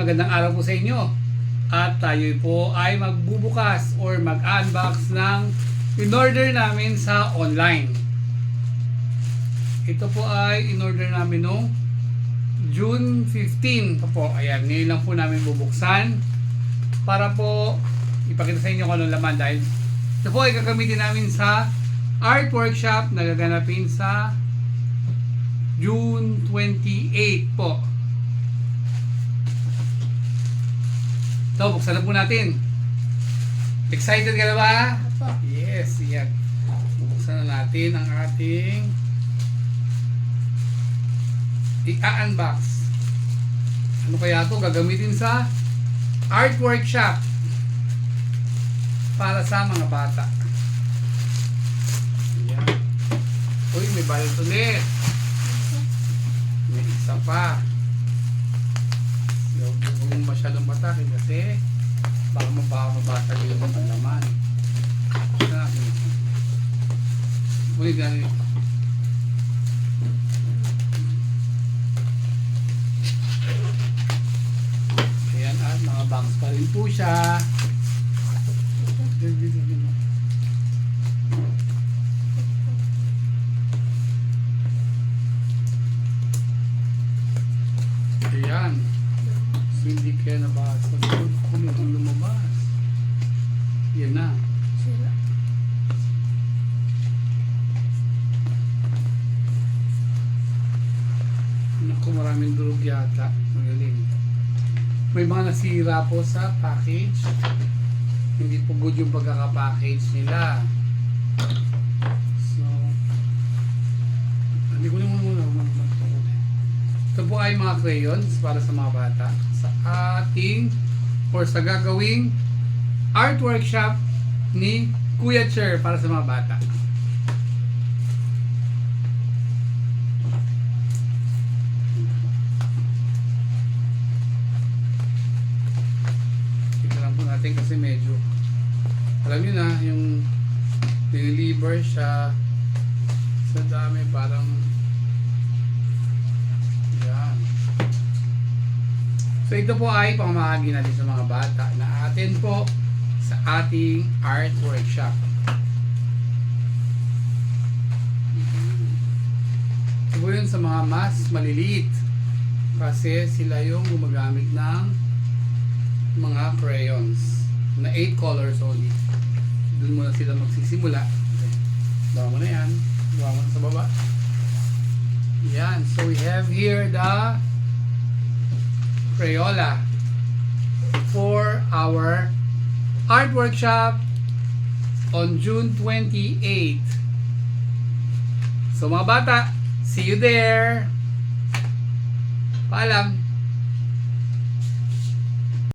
magandang araw po sa inyo. At tayo po ay magbubukas or mag-unbox ng in-order namin sa online. Ito po ay in-order namin noong June 15 po. Ayan, ngayon lang po namin bubuksan para po ipakita sa inyo kung anong laman, dahil ito po ay gagamitin namin sa art workshop na gaganapin sa June 28 po. So, buksan na po natin. Excited ka na ba? Opo. Yes, yan. Buksan na natin ang ating i-unbox. Ano kaya ito? Gagamitin sa art workshop para sa mga bata. Ayan. Uy, may balot ulit. May isa pa. Huwag mong masyadong batakin kasi baka mabasag yung mga laman. Ito natin. Uy, ganito. Ayan, at mga box pa rin po siya. Ayan. Hindi kaya nabasa. Kung hindi lumabas. Yan na. Sira. Naku, maraming durog yata. Magaling. May mga nasira po sa package. Hindi po good yung pagkaka-package nila. So, hindi ko naman muna. Ito po ay mga crayons para sa mga bata sa ating or sa gagawing art workshop ni Kuya Cher para sa mga bata. Tignan lang po natin kasi medyo alam nyo na yung deliver siya sa dami, parang yan. So ito po ay pamamahagi natin sa mga bata na atin po sa ating art workshop. So yun sa mga mas maliliit kasi sila yung gumagamit ng mga crayons na 8 colors only. Doon muna sila magsisimula. Okay. Bawa mo na yan. Bawa mo na sa baba. Yan. So we have here the Crayola for our art workshop on June 28. So mga bata, see you there. Paalam.